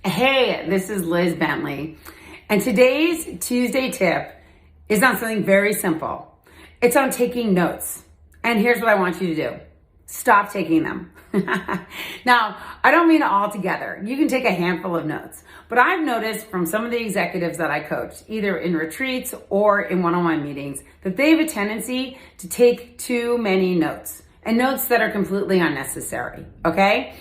Hey, this is Liz Bentley, and today's Tuesday tip is on something very simple. It's on taking notes. And here's what I want you to do. Stop taking them. Now, I don't mean all together. You can take a handful of notes. But I've noticed from some of the executives that I coach, either in retreats or in one-on-one meetings, that they have a tendency to take too many notes, and notes that are completely unnecessary, okay?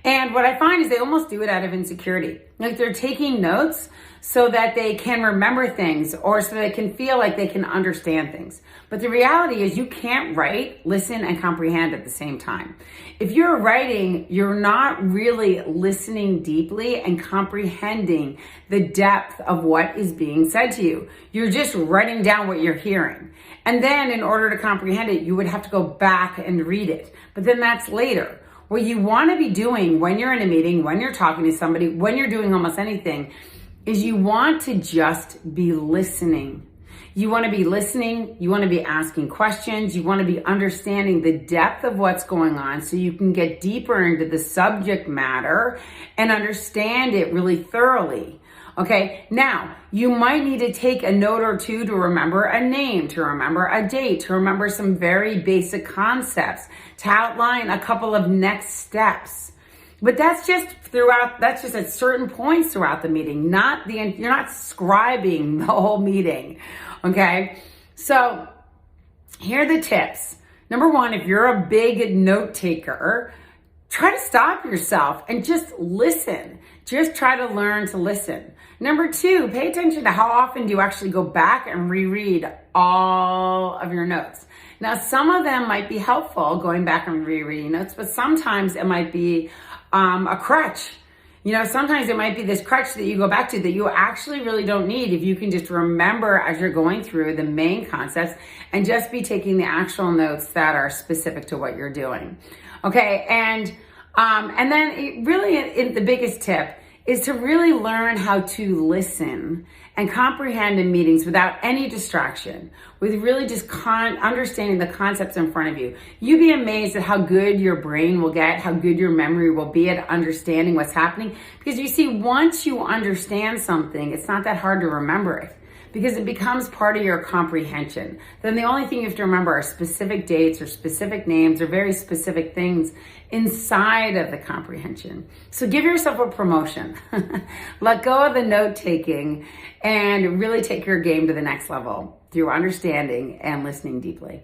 And what I find is they almost do it out of insecurity. Like they're taking notes so that they can remember things or so they can feel like they can understand things. But the reality is you can't write, listen, and comprehend at the same time. If you're writing, you're not really listening deeply and comprehending the depth of what is being said to you. You're just writing down what you're hearing. And then in order to comprehend it, you would have to go back and read it. But then that's later. What you want to be doing when you're in a meeting, when you're talking to somebody, when you're doing almost anything, is you want to just be listening. You want to be listening, you want to be asking questions, you want to be understanding the depth of what's going on so you can get deeper into the subject matter and understand it really thoroughly. Okay, now you might need to take a note or two to remember a name, to remember a date, to remember some very basic concepts, to outline a couple of next steps. But that's just at certain points throughout the meeting, you're not scribing the whole meeting, okay? So here are the tips. Number one, if you're a big note taker, try to stop yourself and just listen. Just try to learn to listen. Number two, pay attention to how often do you actually go back and reread all of your notes. Now, some of them might be helpful, going back and rereading notes, but sometimes it might be a crutch. You know, sometimes it might be this crutch that you go back to that you actually really don't need if you can just remember as you're going through the main concepts and just be taking the actual notes that are specific to what you're doing. Okay, and then the biggest tip is to really learn how to listen and comprehend in meetings without any distraction, with really just understanding the concepts in front of you. You'd be amazed at how good your brain will get, how good your memory will be at understanding what's happening. Because you see, once you understand something, it's not that hard to remember it, because it becomes part of your comprehension. Then the only thing you have to remember are specific dates or specific names or very specific things inside of the comprehension. So give yourself a promotion. Let go of the note taking and really take your game to the next level through understanding and listening deeply.